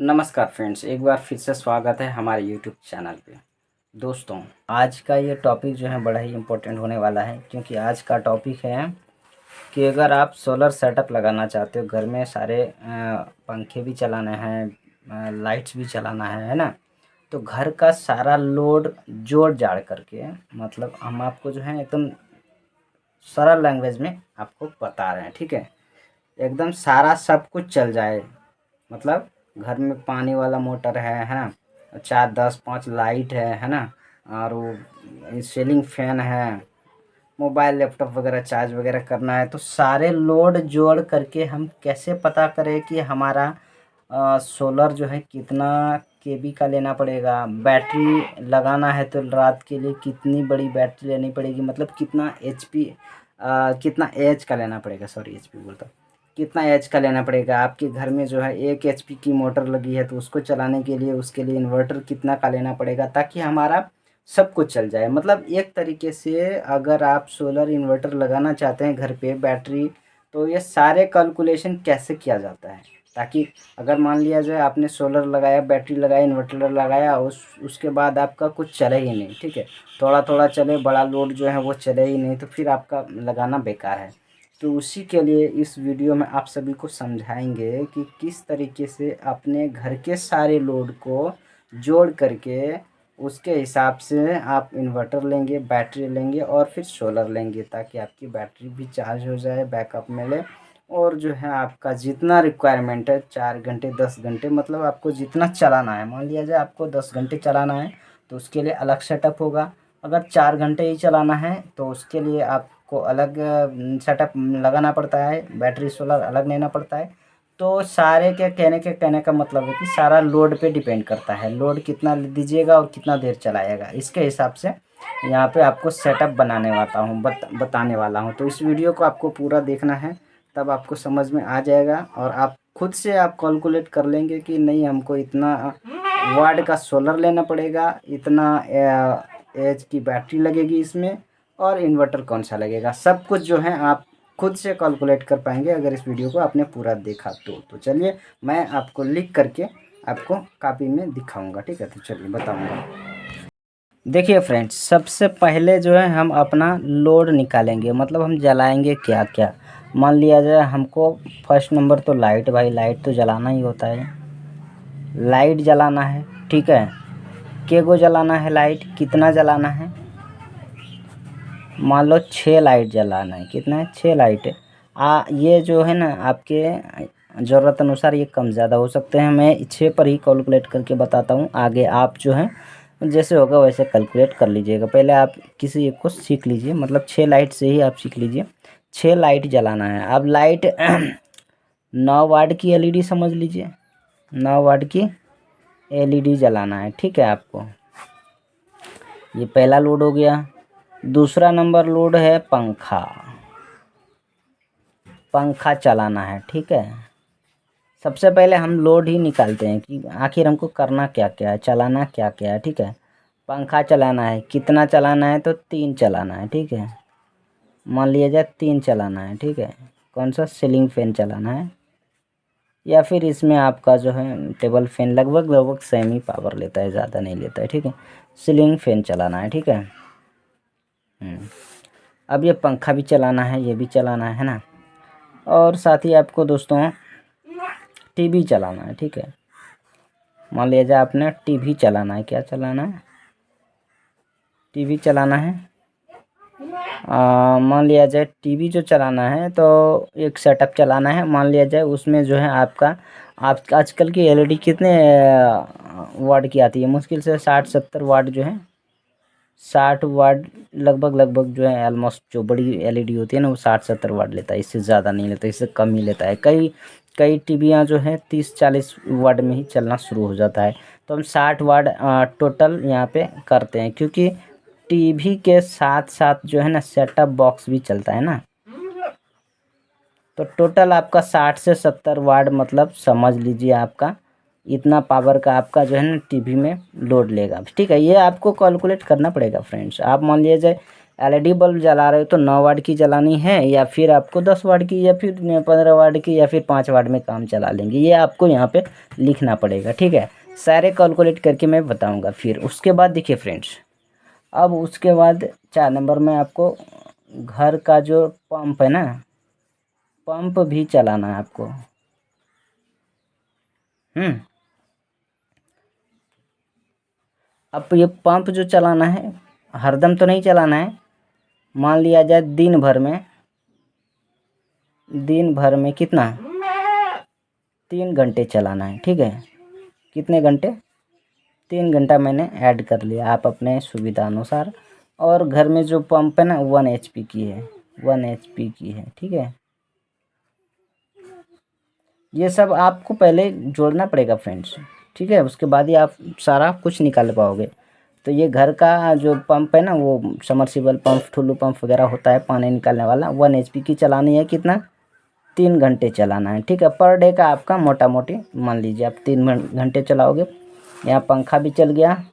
नमस्कार फ्रेंड्स, एक बार फिर से स्वागत है हमारे यूट्यूब चैनल पे। दोस्तों, आज का ये टॉपिक जो है बड़ा ही इम्पोर्टेंट होने वाला है, क्योंकि आज का टॉपिक है कि अगर आप सोलर सेटअप लगाना चाहते हो, घर में सारे पंखे भी चलाने हैं, लाइट्स भी चलाना है ना। तो घर का सारा लोड जोड़ जाड़ करके, मतलब हम आपको जो है एकदम सरल लैंग्वेज में आपको बता रहे हैं, ठीक है। एकदम सारा सब कुछ चल जाए, मतलब घर में पानी वाला मोटर है ना, 4 10 5 लाइट है ना, और वो सीलिंग फैन है, मोबाइल लैपटॉप वगैरह चार्ज वगैरह करना है, तो सारे लोड जोड़ करके हम कैसे पता करें कि हमारा सोलर जो है कितना केबी का लेना पड़ेगा। बैटरी लगाना है तो रात के लिए कितनी बड़ी बैटरी लेनी पड़ेगी, मतलब कितना एचपी, कितना एच का लेना पड़ेगा, सॉरी एचपी बोलता हूँ, कितना एच का लेना पड़ेगा। आपके घर में जो है 1 एचपी की मोटर लगी है, तो उसको चलाने के लिए उसके लिए इन्वर्टर कितना का लेना पड़ेगा, ताकि हमारा सब कुछ चल जाए। मतलब एक तरीके से अगर आप सोलर इन्वर्टर लगाना चाहते हैं घर पे, बैटरी, तो ये सारे कैलकुलेशन कैसे किया जाता है, ताकि अगर मान लिया जाए आपने सोलर लगाया, बैटरी लगाया, इन्वर्टर लगाया, उसके बाद आपका कुछ चले ही नहीं, ठीक है, थोड़ा थोड़ा चले, बड़ा लोड जो है वो चले ही नहीं, तो फिर आपका लगाना बेकार है। तो उसी के लिए इस वीडियो में आप सभी को समझाएंगे कि किस तरीके से अपने घर के सारे लोड को जोड़ करके उसके हिसाब से आप इन्वर्टर लेंगे, बैटरी लेंगे और फिर सोलर लेंगे, ताकि आपकी बैटरी भी चार्ज हो जाए, बैकअप मिले, और जो है आपका जितना रिक्वायरमेंट है, 4 घंटे 10 घंटे, मतलब आपको जितना चलाना है, मान लिया जाए आपको 10 घंटे चलाना है, तो उसके लिए अलग सेटअप होगा। अगर 4 घंटे ही चलाना है तो उसके लिए आपको अलग सेटअप लगाना पड़ता है, बैटरी सोलर अलग लेना पड़ता है। तो सारे के कहने का मतलब है कि सारा लोड पे डिपेंड करता है, लोड कितना दीजिएगा और कितना देर चलाएगा, इसके हिसाब से यहाँ पे आपको सेटअप बनाने वाला हूँ, बताने वाला हूँ। तो इस वीडियो को आपको पूरा देखना है, तब आपको समझ में आ जाएगा, और आप खुद से आप कैलकुलेट कर लेंगे कि नहीं, हमको इतना वाट का सोलर लेना पड़ेगा, इतना एच की बैटरी लगेगी इसमें, और इन्वर्टर कौन सा लगेगा, सब कुछ जो है आप खुद से कैलकुलेट कर पाएंगे अगर इस वीडियो को आपने पूरा देखा तो चलिए मैं आपको लिख करके आपको कॉपी में दिखाऊंगा, ठीक है। तो चलिए बताऊंगा। देखिए फ्रेंड्स, सबसे पहले जो है हम अपना लोड निकालेंगे, मतलब हम जलाएंगे क्या क्या। मान लिया जाए हमको फर्स्ट नंबर तो लाइट, भाई लाइट तो जलाना ही होता है, लाइट जलाना है, ठीक है। के गो जलाना है लाइट, कितना जलाना है, मान लो 6 लाइट जलाना है, कितना है, 6 लाइट। ये जो है ना आपके ज़रूरत अनुसार ये कम ज़्यादा हो सकते हैं, मैं 6 पर ही कैलकुलेट करके बताता हूँ। आगे आप जो है जैसे होगा वैसे कैलकुलेट कर लीजिएगा, पहले आप किसी एक को सीख लीजिए, मतलब 6 लाइट से ही आप सीख लीजिए। 6 लाइट जलाना है। अब लाइट 9 वाट की एलईडी समझ लीजिए, 9 वाट की एलईडी जलाना है, ठीक है आपको। ये पहला लोड हो गया। दूसरा नंबर लोड है पंखा, पंखा चलाना है, ठीक है। सबसे पहले हम लोड ही निकालते हैं कि आखिर हमको करना क्या क्या है, चलाना क्या क्या है, ठीक है। पंखा चलाना है, कितना चलाना है, तो 3 चलाना है, ठीक है। मान लिया जाए 3 चलाना है, ठीक है। कौन सा, सीलिंग फैन चलाना है, या फिर इसमें आपका जो है टेबल फैन लगभग लगभग सेम ही पावर लेता है, ज़्यादा नहीं लेता है, ठीक है। सीलिंग फैन चलाना है, ठीक है। अब ये पंखा भी चलाना है, ये भी चलाना है ना, और साथ ही आपको दोस्तों टीवी चलाना है, ठीक है। मान लिया जाए आपने टीवी चलाना है, क्या चलाना है, टीवी चलाना है। मान लिया जाए टीवी जो चलाना है तो एक सेटअप चलाना है, मान लिया जाए उसमें जो है आपका, आप आजकल की एलईडी कितने वाट की आती है, मुश्किल से 60 70 वाट जो है, 60 वाट लगभग लगभग जो है, ऑलमोस्ट जो बड़ी एलईडी होती है ना वो 60 70 वाट लेता है, इससे ज़्यादा नहीं लेता, इससे कम ही लेता है। कई कई टीवियाँ जो है 30 40 वाट में ही चलना शुरू हो जाता है। तो हम 60 वाट टोटल यहाँ पे करते हैं, क्योंकि टीवी के साथ साथ जो है ना सेटअप बॉक्स भी चलता है ना। तो टोटल आपका 60 से 70 वाट, मतलब समझ लीजिए आपका इतना पावर का आपका जो है ना टीवी में लोड लेगा, ठीक है। ये आपको कैलकुलेट करना पड़ेगा फ्रेंड्स। आप मान लीजिए एलईडी बल्ब जला रहे हो तो 9 वाट की जलानी है या फिर आपको 10 वाट की या फिर 15 वाट की या फिर 5 वाट में काम चला लेंगे, ये आपको यहाँ पे लिखना पड़ेगा। ठीक है, सारे कैलकुलेट करके मैं बताऊँगा। फिर उसके बाद देखिए फ्रेंड्स, अब उसके बाद 4 नंबर में आपको घर का जो पंप है ना, पंप भी चलाना है आपको। अब ये पंप जो चलाना है हरदम तो नहीं चलाना है। मान लिया जाए दिन भर में कितना 3 घंटे चलाना है। ठीक है, कितने घंटे 3 घंटा मैंने ऐड कर लिया, आप अपने सुविधा अनुसार। और घर में जो पंप है ना 1 HP की है, 1 HP की है। ठीक है, ये सब आपको पहले जोड़ना पड़ेगा फ्रेंड्स। ठीक है, उसके बाद ही आप सारा कुछ निकाल पाओगे। तो ये घर का जो पंप है ना, वो समरसीबल पंप, ठुल्लू पंप वगैरह होता है पानी निकालने वाला, 1 HP की चलानी है। कितना 3 घंटे चलाना है। ठीक है, पर डे का आपका मोटा मोटी मान लीजिए आप 3 घंटे चलाओगे। यहाँ पंखा भी चल गया,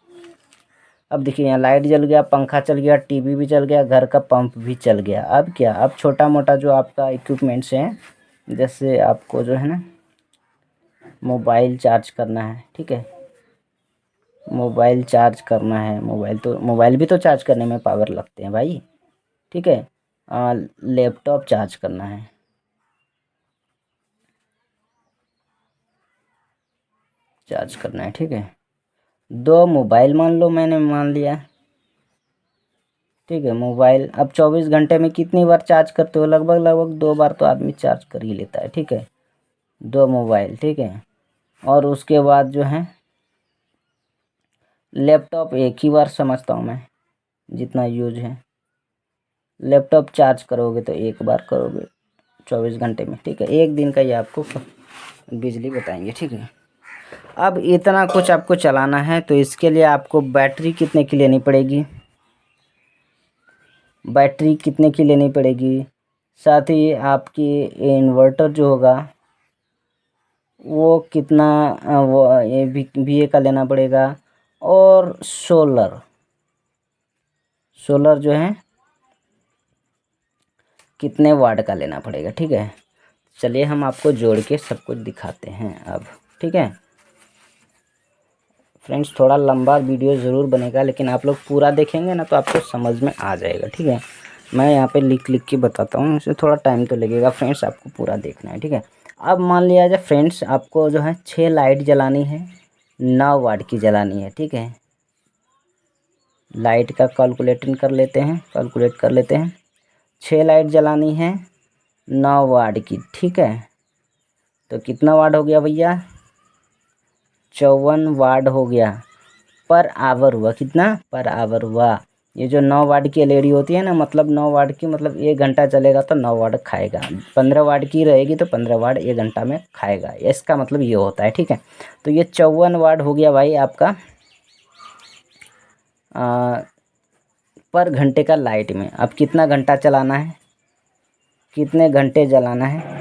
अब देखिए यहाँ लाइट जल गया, पंखा चल गया, टीवी भी चल गया, घर का पंप भी चल गया। अब क्या, अब छोटा मोटा जो आपका इक्विपमेंट्स हैं, जैसे आपको जो है ना मोबाइल चार्ज करना है। ठीक है, मोबाइल चार्ज करना है, मोबाइल भी तो चार्ज करने में पावर लगते हैं भाई। ठीक है, लैपटॉप चार्ज करना है, ठीक है, 2 मोबाइल मैंने मान लिया। ठीक है, मोबाइल अब 24 घंटे में कितनी बार चार्ज करते हो, लगभग 2 बार तो आदमी चार्ज कर ही लेता है। ठीक है, 2 मोबाइल। ठीक है, और उसके बाद जो है लैपटॉप एक ही बार समझता हूँ मैं, जितना यूज है। लैपटॉप चार्ज करोगे तो एक बार करोगे 24 घंटे में। ठीक है, एक दिन का ये आपको बिजली बताएंगे। ठीक है, अब इतना कुछ आपको चलाना है तो इसके लिए आपको बैटरी कितने की लेनी पड़ेगी, साथ ही आपकी इन्वर्टर जो होगा वो कितना, वो ये VA का लेना पड़ेगा। और सोलर जो है कितने वाट का लेना पड़ेगा। ठीक है, चलिए हम आपको जोड़ के सब कुछ दिखाते हैं अब। ठीक है फ्रेंड्स, थोड़ा लंबा वीडियो ज़रूर बनेगा, लेकिन आप लोग पूरा देखेंगे ना तो आपको समझ में आ जाएगा। ठीक है, मैं यहाँ पे लिख के बताता हूँ, इससे थोड़ा टाइम तो लगेगा फ्रेंड्स, आपको पूरा देखना है। ठीक है, अब मान लिया जाए फ्रेंड्स, आपको जो है 6 लाइट जलानी है, 9 वाट की जलानी है। ठीक है, लाइट का कैलकुलेट कर लेते हैं। 6 लाइट जलानी है 9 वाट की। ठीक है, तो कितना वाट हो गया भैया, 54 वाट हो गया। पर आवर हुआ, कितना पर आवर हुआ। ये जो 9 वाट की एलईडी होती है ना, मतलब 9 वाट की, मतलब 1 घंटा चलेगा तो 9 वाट खाएगा। 15 वाट की रहेगी तो 15 वाट 1 घंटा में खाएगा, इसका मतलब ये होता है। ठीक है, तो ये 54 वाट हो गया भाई आपका पर घंटे का लाइट में। अब कितना घंटा चलाना है, कितने घंटे जलाना है,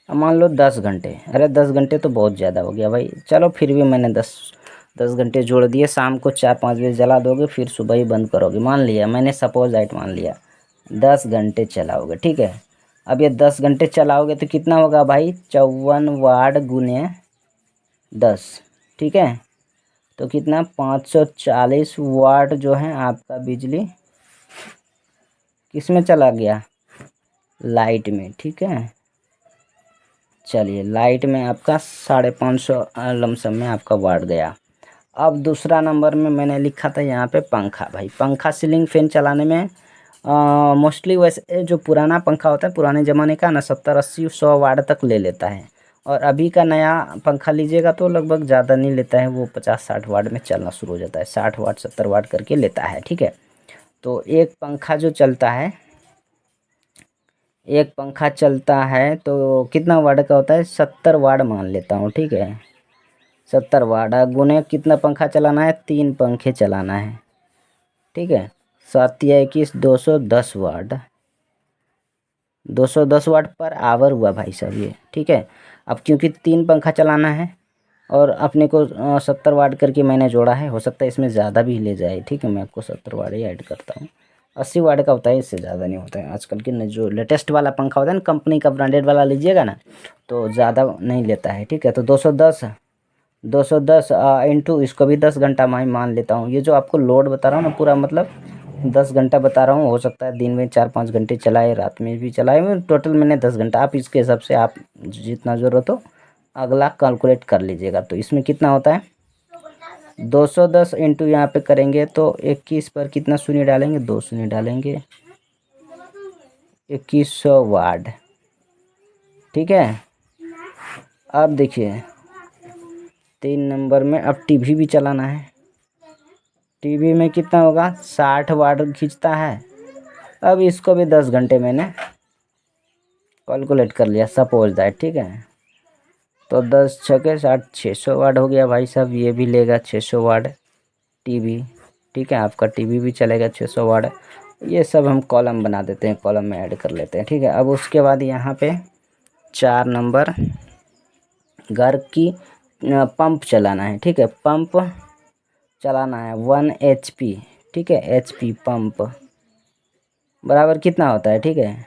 अब मान लो 10 घंटे। अरे 10 घंटे तो बहुत ज़्यादा हो गया भाई, चलो फिर भी मैंने 10 घंटे जोड़ दिए। शाम को 4-5 बजे जला दोगे, फिर सुबह ही बंद करोगे। मान लिया मैंने, सपोज लाइट मान लिया 10 घंटे चलाओगे। ठीक है, अब ये 10 घंटे चलाओगे तो कितना होगा भाई, 54 वाट गुने 10। ठीक है, तो कितना 540 वाट जो है आपका बिजली किस में चला गया, लाइट में। ठीक है, चलिए लाइट में आपका 550 लमसम में आपका वाट गया। अब दूसरा नंबर में मैंने लिखा था यहाँ पे पंखा। भाई पंखा सीलिंग फैन चलाने में मोस्टली वैसे जो पुराना पंखा होता है, पुराने ज़माने का ना, 70-80-100 वाट तक ले लेता है। और अभी का नया पंखा लीजिएगा तो लगभग ज़्यादा नहीं लेता है, वो 50-60 वाट में चलना शुरू हो जाता है, 60 वाट 70 वाट करके लेता है। ठीक है, तो एक पंखा जो चलता है, एक पंखा चलता है तो कितना वाट का होता है, 70 वाट मान लेता हूँ। ठीक है, 70 वाट गुने कितना पंखा चलाना है, 3 पंखे चलाना है। ठीक है, 7-21 210 वाट, 210 वाट पर आवर हुआ भाई साहब ये। ठीक है, अब क्योंकि 3 पंखा चलाना है और अपने को 70 वाट करके मैंने जोड़ा है, हो सकता है इसमें ज़्यादा भी ले जाए, ठीक है। मैं आपको 70 वाट ही ऐड करता हूँ। 80 वाट का होता है, इससे ज़्यादा नहीं होता है। आजकल के जो लेटेस्ट वाला पंखा होता है ना, कंपनी का ब्रांडेड वाला लीजिएगा ना, तो ज़्यादा नहीं लेता है, ठीक है। तो 210 इंटू इसको भी 10 घंटा मैं मान लेता हूँ। ये जो आपको लोड बता रहा हूँ ना पूरा, मतलब 10 घंटा बता रहा हूँ। हो सकता है दिन में 4-5 घंटे चलाए, रात में भी चलाए, टोटल मैंने 10 घंटा। आप इसके हिसाब से आप जितना ज़रूरत हो अगला कैलकुलेट कर लीजिएगा। तो इसमें कितना होता है, 210 इंटू यहाँ पे करेंगे तो 21 पर कितना शून्य डालेंगे, 2 शून्य डालेंगे, 2100 वाट, ठीक है। अब देखिए 3 नंबर में अब टीवी भी चलाना है। टीवी में कितना होगा, 60 वाट खींचता है। अब इसको भी 10 घंटे मैंने कैलकुलेट कर लिया, सपोज दैट, ठीक है। तो 10 छके 60, 600 वाट हो गया भाई साहब। ये भी लेगा 600 वाट टीवी, ठीक है। आपका टीवी भी चलेगा 600 वाट। ये सब हम कॉलम बना देते हैं, कॉलम में ऐड कर लेते हैं, ठीक है। अब उसके बाद यहाँ पे 4 नंबर घर की पंप चलाना है, ठीक है। पंप चलाना है 1 HP, ठीक है। HP पंप बराबर कितना होता है, ठीक है।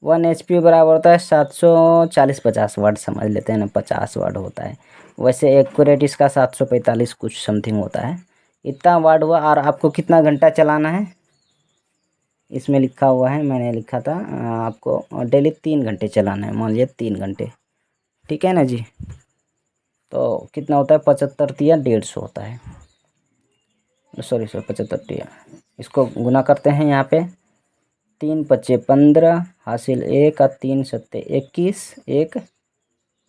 1 HP बराबर होता है 740-50 वाट, समझ लेते हैं ना, 50 वाट होता है। वैसे एक्यूरेट इसका 745 कुछ समथिंग होता है। इतना वाट हुआ। और आपको कितना घंटा चलाना है, इसमें लिखा हुआ है, मैंने लिखा था आपको डेली 3 घंटे चलाना है, मान लीजिए 3 घंटे, ठीक है ना जी। तो कितना होता है, 75 या 150 होता है, सॉरी 75 या, इसको गुना करते हैं यहाँ पे। 3 पच्चे 15 हासिल 1 और 3 सत्ते 21, 1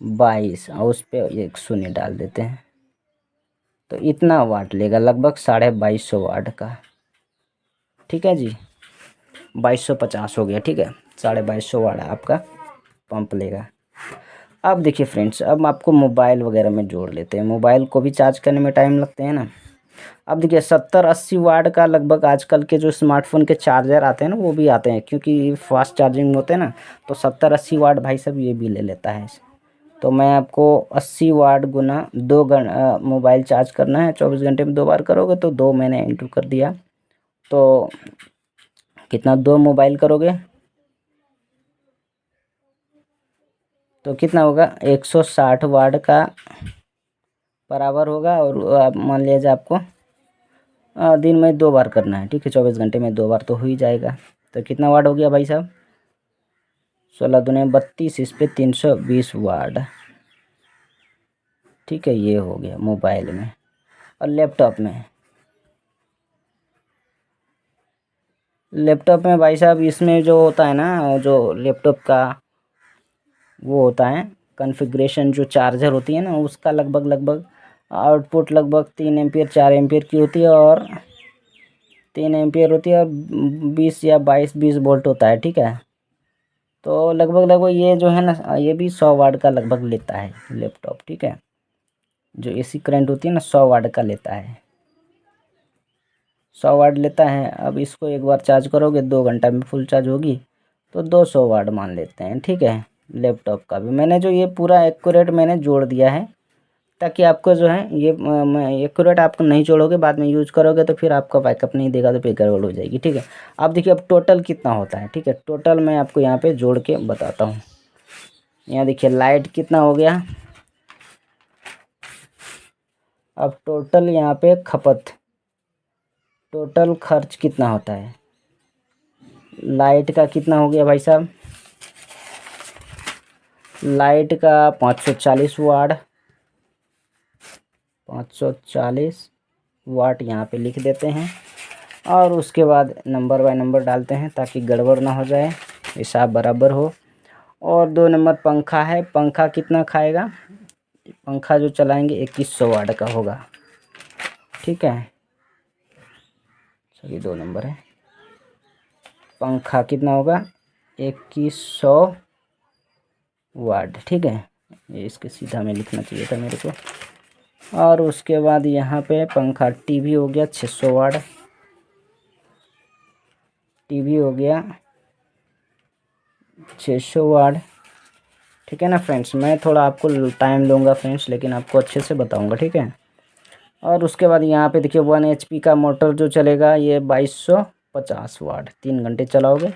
22 और उस पर 1 शून्य डाल देते हैं। तो इतना वाट लेगा, लगभग 2250 वाट का, ठीक है जी। 2250 हो गया, ठीक है। 2250 वाट आपका पंप लेगा। अब देखिए फ्रेंड्स, अब आपको मोबाइल वगैरह में जोड़ लेते हैं। मोबाइल को भी चार्ज करने में टाइम लगते हैं ना। अब देखिए 70-80 वाट का लगभग आजकल के जो स्मार्टफोन के चार्जर आते हैं ना, वो भी आते हैं, क्योंकि फास्ट चार्जिंग होते हैं ना। तो 70-80 वाट भाई साहब ये भी ले लेता है। तो मैं आपको 80 वाट गुना 2 मोबाइल चार्ज करना है, 24 घंटे में 2 बार करोगे तो 2 मैंने इंटू कर दिया। तो कितना, 2 मोबाइल करोगे तो कितना होगा, 160 वाट का बराबर होगा। और आप मान लीजिए आपको दिन में 2 बार करना है, ठीक है। 24 घंटे में 2 बार तो हो ही जाएगा। तो कितना वाट हो गया भाई साहब, 16 दूने 32, इस पे 320 वाट, ठीक है। ये हो गया मोबाइल में। और लैपटॉप में भाई साहब, इसमें जो होता है ना, जो लैपटॉप का वो होता है कॉन्फ़िगरेशन, जो चार्जर होती है ना, उसका लगभग आउटपुट लगभग 3 एम्पियर 4 एम्पियर की होती है, और 3 एम्पियर होती है, और 20 या 22-20 वोल्ट होता है, ठीक है। तो लगभग ये जो है ना, ये भी 100 वाट का लगभग लेता है लैपटॉप, ठीक है। जो AC करंट होती है ना, 100 वाट का लेता है, 100 वाट लेता है। अब इसको एक बार चार्ज करोगे 2 घंटा में फुल चार्ज होगी, तो 200 वाट मान लेते हैं, ठीक है। लैपटॉप का भी मैंने जो ये पूरा एक्यूरेट मैंने जोड़ दिया है, ताकि आपको जो है ये एक्यूरेट आपको नहीं जोड़ोगे, बाद में यूज करोगे तो फिर आपका बैकअप नहीं देगा, तो फिर गड़बड़ हो जाएगी, ठीक है। अब देखिए अब टोटल कितना होता है, ठीक है। टोटल मैं आपको यहाँ पे जोड़ के बताता हूँ। यहाँ देखिए लाइट कितना हो गया। अब टोटल यहाँ पे खपत, टोटल खर्च कितना होता है, लाइट का कितना हो गया भाई साहब, लाइट का 540 वाट, 540 वाट यहाँ पे लिख देते हैं। और उसके बाद नंबर बाय नंबर डालते हैं, ताकि गड़बड़ ना हो जाए, हिसाब बराबर हो। और 2 नंबर पंखा है, पंखा कितना खाएगा, पंखा जो चलाएंगे 2100 वाट का होगा, ठीक है। सॉरी 2 नंबर है, पंखा कितना होगा 2100 वाट, ठीक है। ये इसके सीधा में लिखना चाहिए था मेरे को। और उसके बाद यहाँ पे पंखा टीवी हो गया 600 वाट, टीवी हो गया 600 वाट, ठीक है ना फ्रेंड्स। मैं थोड़ा आपको टाइम लूँगा फ्रेंड्स, लेकिन आपको अच्छे से बताऊँगा, ठीक है। और उसके बाद यहाँ पे देखिए 1 HP का मोटर जो चलेगा ये 2250 वाट, 3 घंटे चलाओगे।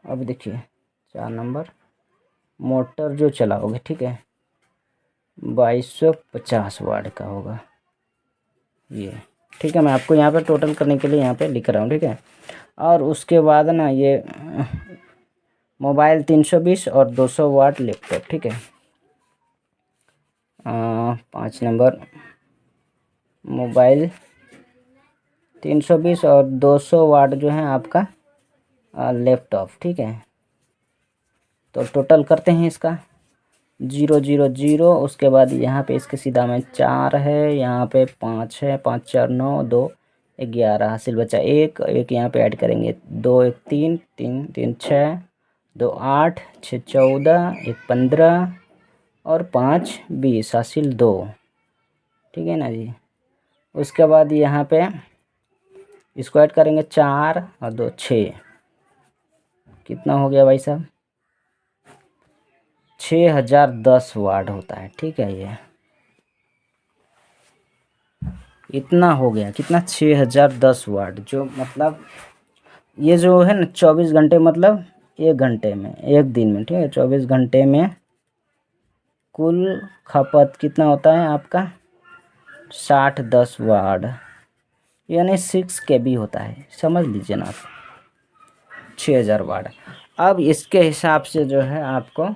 अब देखिए 4 नंबर मोटर जो चलाओगे, ठीक है, 2250 वाट का होगा ये, ठीक है। मैं आपको यहाँ पे टोटल करने के लिए यहाँ पे लिख रहा हूँ, ठीक है। और उसके बाद ना ये मोबाइल 320 और 200 वाट लैपटॉप, ठीक है। 5 नंबर मोबाइल 320 और 200 वाट जो है आपका लैपटॉप, ठीक है। तो टोटल करते हैं इसका 000। उसके बाद यहाँ पे इसके सीधा में 4 है, यहाँ पे 5 है, 5 4 9 2 11 हासिल बचा एक यहाँ पे ऐड करेंगे 2 1 3 3 3 6 2 8 6 14 1 15 और 5 20 हासिल 2, ठीक है ना जी। उसके बाद यहाँ पे इसको ऐड करेंगे 4 और 2 6, कितना हो गया भाई साहब, 6010 वाट होता है, ठीक है। ये इतना हो गया, कितना, 6010 वाट, जो मतलब ये जो है ना 24 घंटे मतलब 1 घंटे में, 1 दिन में, ठीक है, 24 घंटे में कुल खपत कितना होता है आपका 6010 वाट, यानी 6 KB होता है, समझ लीजिए ना आप, 6000 वाट। अब इसके हिसाब से जो है आपको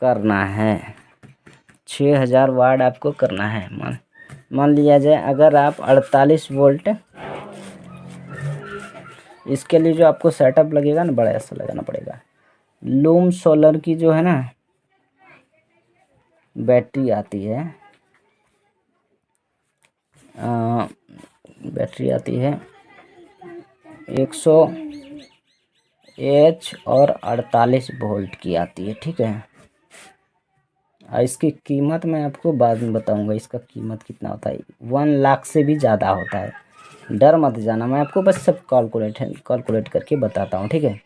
करना है 6000 वाट आपको करना है। मान लिया जाए अगर आप 48 वोल्ट, इसके लिए जो आपको सेटअप लगेगा ना बड़ा ऐसा लगाना पड़ेगा। लूम सोलर की जो है ना बैटरी आती है, बैटरी आती है 100H और 48 वोल्ट की आती है, ठीक है। इसकी कीमत मैं आपको बाद में बताऊंगा, इसका कीमत कितना होता है, 1 लाख से भी ज़्यादा होता है। डर मत जाना, मैं आपको बस सब कैलकुलेट करके बताता हूँ, ठीक है।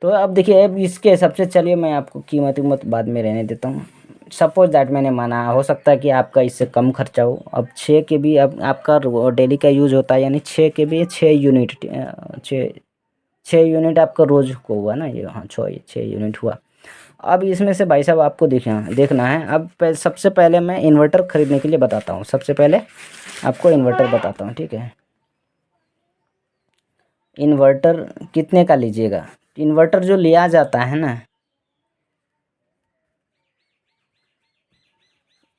तो अब देखिए, अब इसके हिसाब से चलिए मैं आपको कीमत बाद में रहने देता हूँ। सपोज दैट मैंने माना, हो सकता है कि आपका इससे कम खर्चा हो। अब 6 KB अब आपका डेली का यूज़ होता है, यानी 6 KB 6 यूनिट, 6 यूनिट आपका रोज़ को हुआ ना ये, हाँ 6 यूनिट हुआ। अब इसमें से भाई साहब आपको देखना है। अब सबसे पहले मैं इन्वर्टर ख़रीदने के लिए बताता हूँ, सबसे पहले आपको इन्वर्टर बताता हूँ, ठीक है। इन्वर्टर कितने का लीजिएगा, इन्वर्टर जो लिया जाता है ना,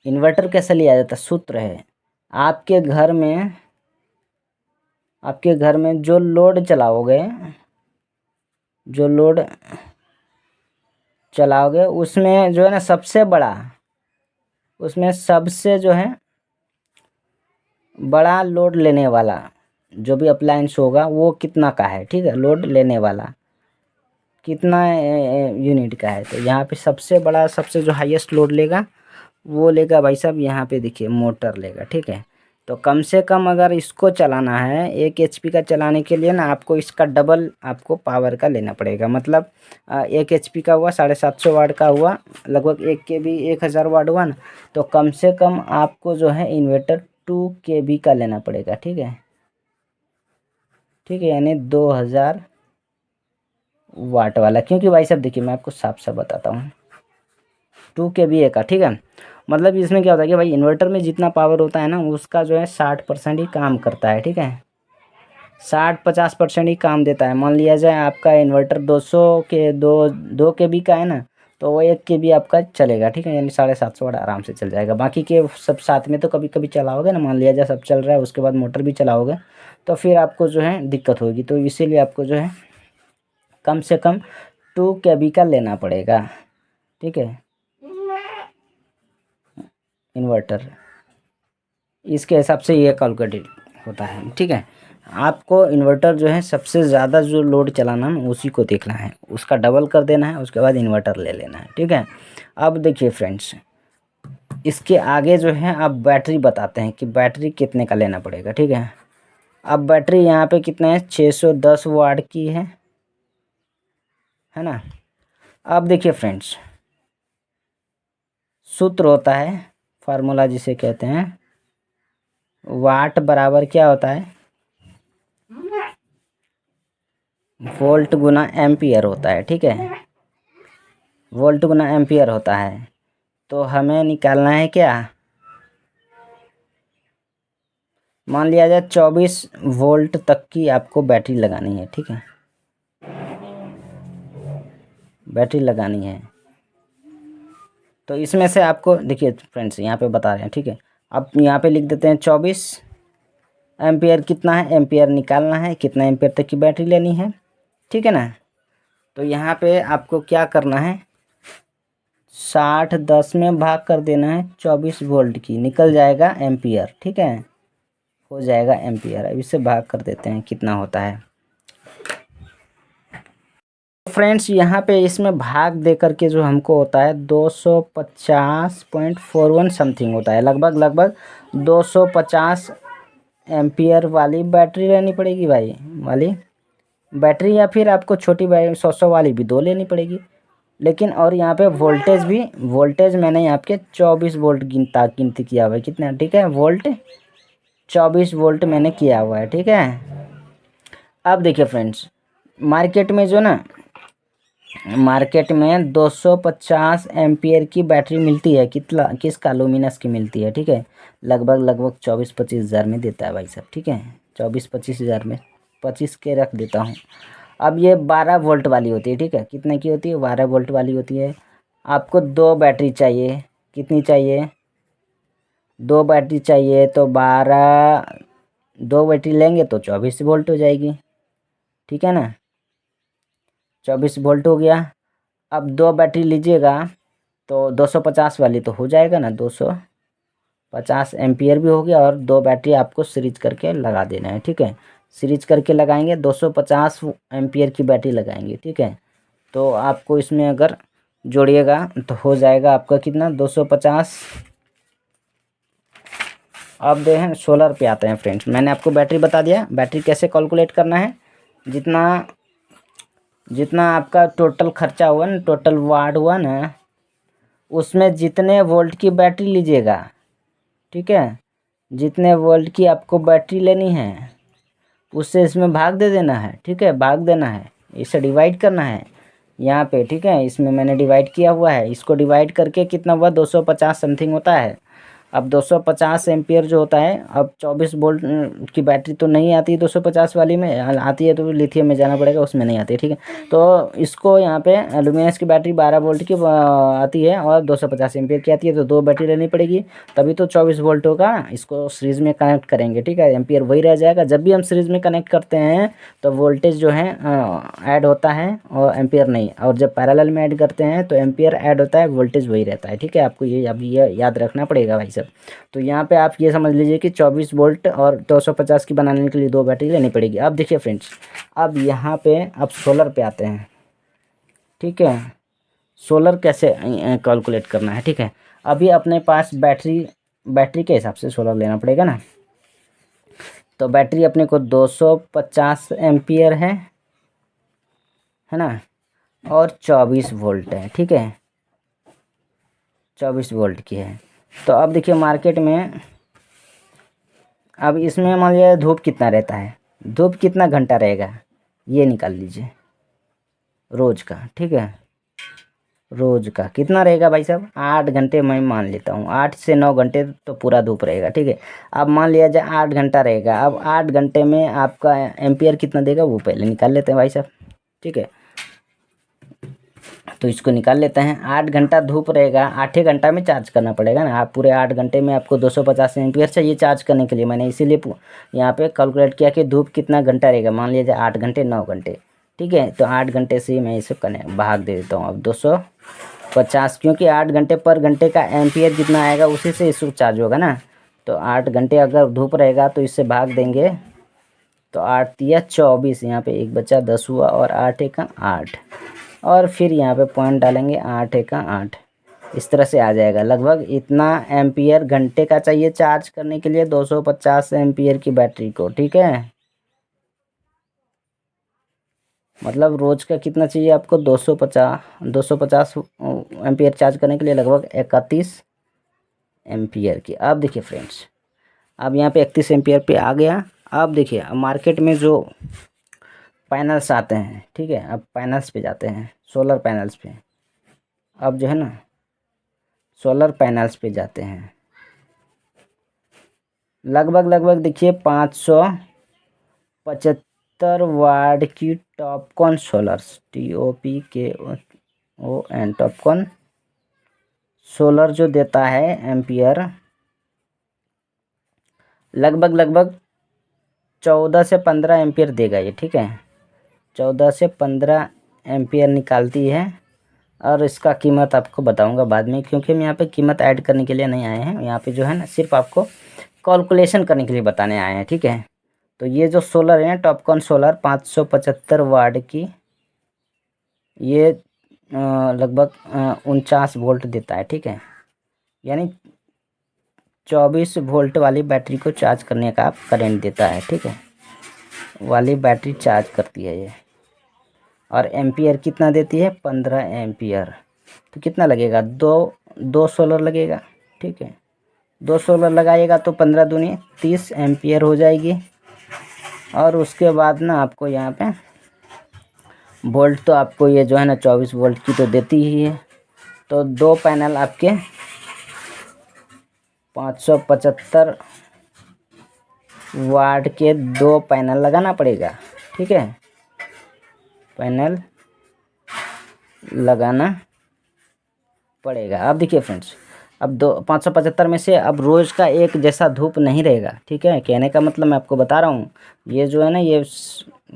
इन्वर्टर कैसे लिया जाता है, सूत्र है। आपके घर में जो लोड चलाओगे उसमें जो है ना उसमें सबसे जो है बड़ा लोड लेने वाला जो भी अप्लायंस होगा वो कितना का है, ठीक है। लोड लेने वाला कितना यूनिट का है, तो यहाँ पे सबसे बड़ा, सबसे जो हाईएस्ट लोड लेगा वो लेगा भाई साहब, यहाँ पे देखिए मोटर लेगा, ठीक है। तो कम से कम अगर इसको चलाना है 1 HP का चलाने के लिए ना, आपको इसका डबल आपको पावर का लेना पड़ेगा। मतलब 1 HP का हुआ 750 वाट का हुआ, लगभग 1 KB 1000 वाट हुआ ना, तो कम से कम आपको जो है इन्वर्टर 2 KB का लेना पड़ेगा, ठीक है, ठीक है, यानी 2000 वाट वाला। क्योंकि भाई साहब देखिए मैं आपको साफ साफ बताता हूँ, 2 KB का, ठीक है। मतलब इसमें क्या होता है कि भाई इन्वर्टर में जितना पावर होता है ना उसका जो है 60% ही काम करता है, ठीक है। 60-50% ही काम देता है। मान लिया जाए आपका इन्वर्टर 2 KB का है ना, तो वो 1 KB आपका चलेगा, ठीक है, यानी 750 वाट आराम से चल जाएगा। बाकी के सब साथ में तो कभी कभी चलाओगे ना, मान लिया जाए सब चल रहा है उसके बाद मोटर भी चलाओगे तो फिर आपको जो है दिक्कत होगी। तो इसीलिए आपको जो है कम से कम 2 KB का लेना पड़ेगा, ठीक है, इन्वर्टर। इसके हिसाब से ये कैलकुलेटेड होता है, ठीक है। आपको इन्वर्टर जो है सबसे ज़्यादा जो लोड चलाना है उसी को देखना है, उसका डबल कर देना है, उसके बाद इन्वर्टर ले लेना है, ठीक है। अब देखिए फ्रेंड्स, इसके आगे जो है आप बैटरी बताते हैं कि बैटरी कितने का लेना पड़ेगा, ठीक है। अब बैटरी यहाँ पे कितना है, 610 वाट की है ना। अब देखिए फ्रेंड्स, सूत्र होता है, फार्मूला जिसे कहते हैं, वाट बराबर क्या होता है, वोल्ट गुना एम्पियर होता है। ठीक है, वोल्ट गुना एम्पियर होता है। तो हमें निकालना है क्या, मान लिया जाए 24 वोल्ट तक की आपको बैटरी लगानी है। ठीक है, बैटरी लगानी है। तो इसमें से आपको देखिए फ्रेंड्स, यहाँ पे बता रहे हैं। ठीक है, अब यहाँ पे लिख देते हैं 24 एम्पियर। कितना है, एम्पियर निकालना है, कितना एम्पियर तक की बैटरी लेनी है। ठीक है ना। तो यहाँ पे आपको क्या करना है, 60 में भाग कर देना है 24 वोल्ट की, निकल जाएगा एम्पियर। ठीक है, हो जाएगा एम्पियर। अब इसे भाग कर देते हैं कितना होता है। फ्रेंड्स यहाँ पे इसमें भाग दे करके जो हमको होता है 250.41 समथिंग होता है, लगभग 250 एम्पियर वाली बैटरी लेनी पड़ेगी भाई, वाली बैटरी, या फिर आपको छोटी बैटरी 100 वाली भी दो लेनी पड़ेगी। लेकिन और यहाँ पे वोल्टेज भी, वोल्टेज मैंने यहाँ पे 24 वोल्ट गिनती किया हुआ है। कितना, ठीक है, वोल्ट 24 वोल्ट मैंने किया हुआ है। ठीक है, अब देखिए फ्रेंड्स, मार्केट में जो ना, मार्केट में 250 एम्पियर की बैटरी मिलती है। कितना, किसका, लुमिनस की मिलती है। ठीक है, लगभग 24-25 हज़ार में देता है भाई साहब। ठीक है, 24-25 हज़ार में, 25 के रख देता हूँ। अब ये 12 वोल्ट वाली होती है। ठीक है, कितने की होती है, 12 वोल्ट वाली होती है। आपको दो बैटरी चाहिए, कितनी चाहिए, दो बैटरी चाहिए। तो 12, दो बैटरी लेंगे तो 24 वोल्ट हो जाएगी। ठीक है ना, 24 वोल्ट हो गया। अब दो बैटरी लीजिएगा तो 250 वाली तो हो जाएगा ना, 250 एम्पियर भी हो गया। और दो बैटरी आपको सीरीज करके लगा देना है। ठीक है, सीरीज करके लगाएंगे, 250 एम्पियर की बैटरी लगाएंगे। ठीक है, तो आपको इसमें अगर जोड़िएगा तो हो जाएगा आपका कितना, 250। अब देखें सोलर पे आते हैं फ्रेंड्स। मैंने आपको बैटरी बता दिया, बैटरी कैसे कैलकुलेट करना है। जितना जितना आपका टोटल खर्चा हुआ ना, टोटल वाट हुआ ना, उसमें जितने वोल्ट की बैटरी लीजिएगा, ठीक है, जितने वोल्ट की आपको बैटरी लेनी है उससे इसमें भाग दे देना है। ठीक है, भाग देना है, इसे डिवाइड करना है यहाँ पे। ठीक है, इसमें मैंने डिवाइड किया हुआ है, इसको डिवाइड करके कितना हुआ, 250 समथिंग होता है। अब 250 एम्पियर जो होता है, अब 24 वोल्ट की बैटरी तो नहीं आती है 250 वाली में, आती है तो लिथियम में जाना पड़ेगा, उसमें नहीं आती है। ठीक है, तो इसको यहाँ पे एल्यूमिनियम की बैटरी 12 वोल्ट की आती है और 250 एम्पियर की आती है, तो दो बैटरी लेनी पड़ेगी, तभी तो 24 वोल्ट होगा। इसको सीरीज में कनेक्ट करेंगे। ठीक है, एम्पियर वही रह जाएगा। जब भी हम सीरीज में कनेक्ट करते हैं तो वोल्टेज जो है ऐड होता है और एम्पियर नहीं, और जब पैरेलल में ऐड करते हैं तो एम्पियर ऐड होता है, वोल्टेज वही रहता है। ठीक है, आपको ये अब ये याद रखना पड़ेगा भाई साहब। तो यहाँ पे आप ये समझ लीजिए कि 24 वोल्ट और 250 की बनाने के लिए दो बैटरी लेनी पड़ेगी। अब देखिए फ्रेंड्स, अब यहाँ पे अब सोलर पे आते हैं। ठीक है, सोलर कैसे कैलकुलेट करना है। ठीक है, अभी अपने पास बैटरी के हिसाब से सोलर लेना पड़ेगा ना। तो बैटरी अपने को 250 एम्पियर है ना, और 24 वोल्ट है। ठीक है, 24 वोल्ट की है। तो अब देखिए मार्केट में, अब इसमें मान लीजिए धूप कितना रहता है, धूप कितना घंटा रहेगा, ये निकाल लीजिए रोज का। ठीक है, रोज का कितना रहेगा भाई साहब, 8 घंटे मैं मान लेता हूँ, 8 से 9 घंटे तो पूरा धूप रहेगा। ठीक है, अब मान लिया जाए 8 घंटा रहेगा। अब 8 घंटे में आपका एम्पियर कितना देगा वो पहले निकाल लेते हैं भाई साहब। ठीक है, तो इसको निकाल लेते हैं। 8 घंटा धूप रहेगा, 8 घंटा में चार्ज करना पड़ेगा ना। आप पूरे 8 घंटे में आपको 250 एम्पियर चाहिए चार्ज करने के लिए। मैंने इसीलिए यहाँ पे कैलकुलेट किया कि धूप कितना घंटा रहेगा, मान लीजिए 8 घंटे 9 घंटे। ठीक है, तो 8 घंटे से मैं इसे भाग दे देता हूँ अब 250, क्योंकि 8 घंटे पर घंटे का एम्पियर जितना आएगा उसी से इसको चार्ज होगा ना। तो 8 घंटे अगर धूप रहेगा तो इससे भाग देंगे, तो 8 × 3 = 24, यहाँ पे एक बच्चा 10 हुआ, और 8 × 1 = 8, और फिर यहाँ पे पॉइंट डालेंगे, 8 × 1 = 8। इस तरह से आ जाएगा। लगभग इतना एम्पियर घंटे का चाहिए चार्ज करने के लिए 250 एम्पियर की बैटरी को। ठीक है, मतलब रोज का कितना चाहिए आपको, 250 एम्पियर चार्ज करने के लिए लगभग 31 एम्पियर की। अब देखिए फ्रेंड्स, अब यहाँ पे 31 एम्पियर पे आ गया। अब देखिए, अब मार्केट में जो पैनल्स आते हैं, ठीक है, अब पैनल्स पे जाते हैं, सोलर पैनल्स पे। अब जो है ना, सोलर पैनल्स पे जाते हैं, लगभग देखिए 575 वाट की Topcon scholars, TOPKON Topcon solar जो देता है एम्पियर, लगभग 14 से 15 एम्पियर देगा ये, ठीक है, 14 से 15 एम्पियर निकालती है। और इसका कीमत आपको बताऊंगा बाद में, क्योंकि हम यहाँ पे कीमत ऐड करने के लिए नहीं आए हैं, यहाँ पे जो है ना सिर्फ आपको कैलकुलेशन करने के लिए बताने आए हैं, ठीक है। तो ये जो सोलर है टॉपकॉन सोलर 575 वाट की, ये लगभग 49 वोल्ट देता है, ठीक है, यानी 24 वोल्ट वाली बैटरी को चार्ज करने का करंट देता है, ठीक है, वाली बैटरी चार्ज करती है ये। और एम्पियर कितना देती है? 15 एम्पियर। तो कितना लगेगा? दो सोलर लगेगा, ठीक है, 2 सोलर लगाइएगा तो 15 दूनी 30 एम्पियर हो जाएगी। और उसके बाद ना आपको यहाँ पे वोल्ट तो आपको ये जो है ना 24 वोल्ट की तो देती ही है। तो 2 पैनल आपके 575 वाट के 2 पैनल लगाना पड़ेगा, ठीक है, पैनल लगाना पड़ेगा। अब देखिए फ्रेंड्स, अब 575 में से अब रोज़ का एक जैसा धूप नहीं रहेगा, ठीक है, कहने का मतलब मैं आपको बता रहा हूँ, ये जो है ना ये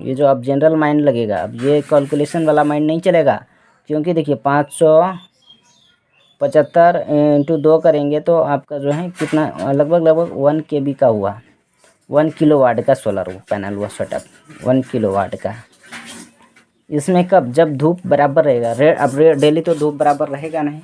जो अब जनरल माइंड लगेगा, अब ये कैलकुलेशन वाला माइंड नहीं चलेगा, क्योंकि देखिए 575 इंटू 2 करेंगे तो आपका जो है कितना, लगभग 1 KB का हुआ, 1 किलोवाट का सोलर पैनल हुआ सेटअप, 1 किलोवाट का। इसमें कब? जब धूप बराबर रहेगा। अब डेली तो धूप बराबर रहेगा नहीं,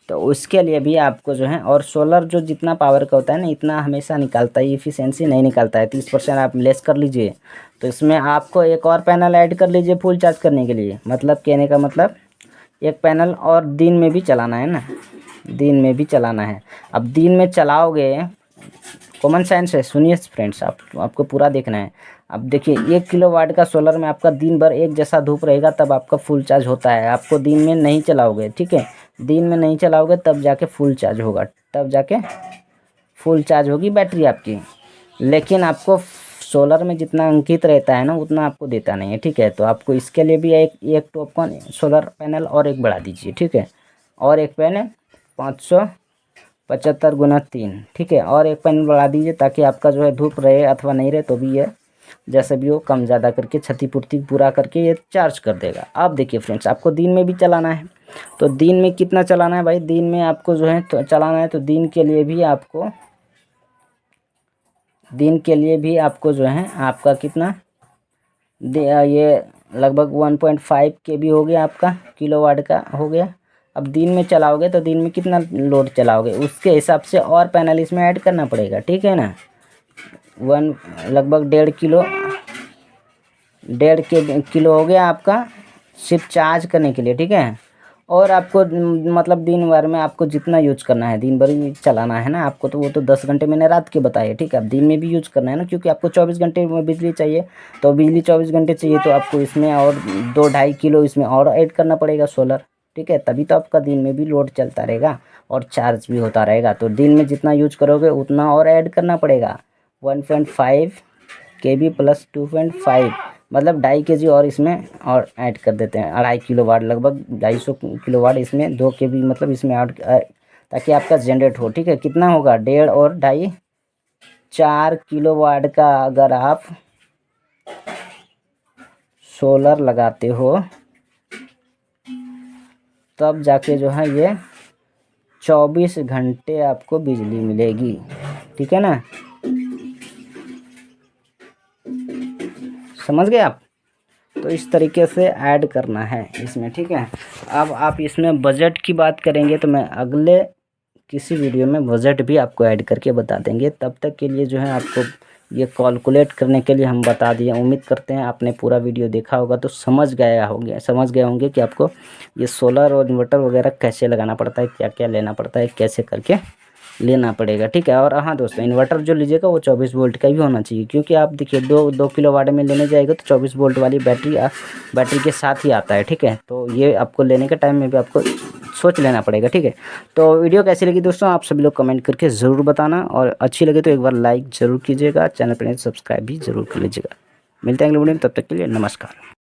तो उसके लिए भी आपको जो है, और सोलर जो जितना पावर का होता है ना, इतना हमेशा निकालता है, इफिशियंसी नहीं निकालता है, 30% आप लेस कर लीजिए, तो इसमें आपको एक और पैनल ऐड कर लीजिए फुल चार्ज करने के लिए। मतलब कहने का मतलब एक पैनल और दिन में भी चलाना है ना, दिन में भी चलाना है। अब दिन में चलाओगे, कॉमन सेंस है, सुनिए फ्रेंड्स, आपको पूरा देखना है। अब देखिए 1 किलोवाट का सोलर में आपका दिन भर एक जैसा धूप रहेगा, तब आपका फुल चार्ज होता है। आपको दिन में नहीं चलाओगे, ठीक है, दिन में नहीं चलाओगे तब जाके फुल चार्ज होगा, तब जाके फुल चार्ज होगी बैटरी आपकी। लेकिन आपको सोलर में जितना अंकित रहता है ना, उतना आपको देता नहीं है, ठीक है। तो आपको इसके लिए भी एक टॉपकॉन सोलर पैनल और एक बढ़ा दीजिए, ठीक है, और एक पैनल 575 गुना 3, ठीक है, और एक पैनल बढ़ा दीजिए, ताकि आपका जो है धूप रहे अथवा नहीं रहे तो भी ये जैसे भी हो कम ज़्यादा करके क्षतिपूर्ति पूरा करके ये चार्ज कर देगा। अब देखिए फ्रेंड्स, आपको दिन में भी चलाना है, तो दिन में कितना चलाना है भाई? दिन में आपको जो है तो चलाना है, तो दिन के लिए भी आपको जो है आपका कितना ये लगभग 1.5 KB हो गया, आपका किलोवाट का हो गया। अब दिन में चलाओगे तो दिन में कितना लोड चलाओगे, उसके हिसाब से और पैनल इसमें ऐड करना पड़ेगा, ठीक है ना। लगभग 1.5 किलो हो गया आपका सिर्फ चार्ज करने के लिए, ठीक है। और आपको मतलब दिन भर में आपको जितना यूज करना है, दिन भर ही चलाना है ना आपको, तो वो तो 10 घंटे मैंने रात के बताए, ठीक है। अब दिन में भी यूज करना है ना, क्योंकि आपको 24 घंटे में बिजली चाहिए, तो बिजली 24 घंटे चाहिए, तो आपको इसमें और 2-2.5 किलो इसमें और ऐड करना पड़ेगा सोलर, ठीक है, तभी तो आपका दिन में भी लोड चलता रहेगा और चार्ज भी होता रहेगा। तो दिन में जितना यूज करोगे उतना और ऐड करना पड़ेगा, 1.5 KB प्लस 2.5, मतलब 2.5 kg और इसमें और ऐड कर देते हैं, 2.5 किलोवाट, लगभग 250 किलोवाट इसमें 2 KB मतलब इसमें ऐड, ताकि आपका जनरेट हो, ठीक है। कितना होगा? 1.5 और 2.5 4 किलोवाट का अगर आप सोलर लगाते हो, तब जाके जो है ये 24 घंटे आपको बिजली मिलेगी, ठीक है ना, समझ गए आप। तो इस तरीके से ऐड करना है इसमें, ठीक है। अब आप इसमें बजट की बात करेंगे तो मैं अगले किसी वीडियो में बजट भी आपको ऐड करके बता देंगे। तब तक के लिए जो है आपको ये कैलकुलेट करने के लिए हम बता दिए। उम्मीद करते हैं आपने पूरा वीडियो देखा होगा तो समझ गए होंगे कि आपको ये सोलर और इन्वर्टर वगैरह कैसे लगाना पड़ता है, क्या क्या लेना पड़ता है, कैसे करके लेना पड़ेगा, ठीक है। और हाँ दोस्तों, इन्वर्टर जो लीजिएगा वो 24 वोल्ट का भी होना चाहिए, क्योंकि आप देखिए 2 किलोवाट में लेने जाएगा तो 24 वोल्ट वाली बैटरी के साथ ही आता है, ठीक है। तो ये आपको लेने के टाइम में भी आपको सोच लेना पड़ेगा, ठीक है। तो वीडियो कैसी लगी दोस्तों, आप सभी लोग कमेंट करके ज़रूर बताना, और अच्छी लगे तो एक बार लाइक ज़रूर कीजिएगा, चैनल पर सब्सक्राइब भी ज़रूर कर लीजिएगा। मिलते हैं अगले वीडियो में, तब तक के लिए नमस्कार।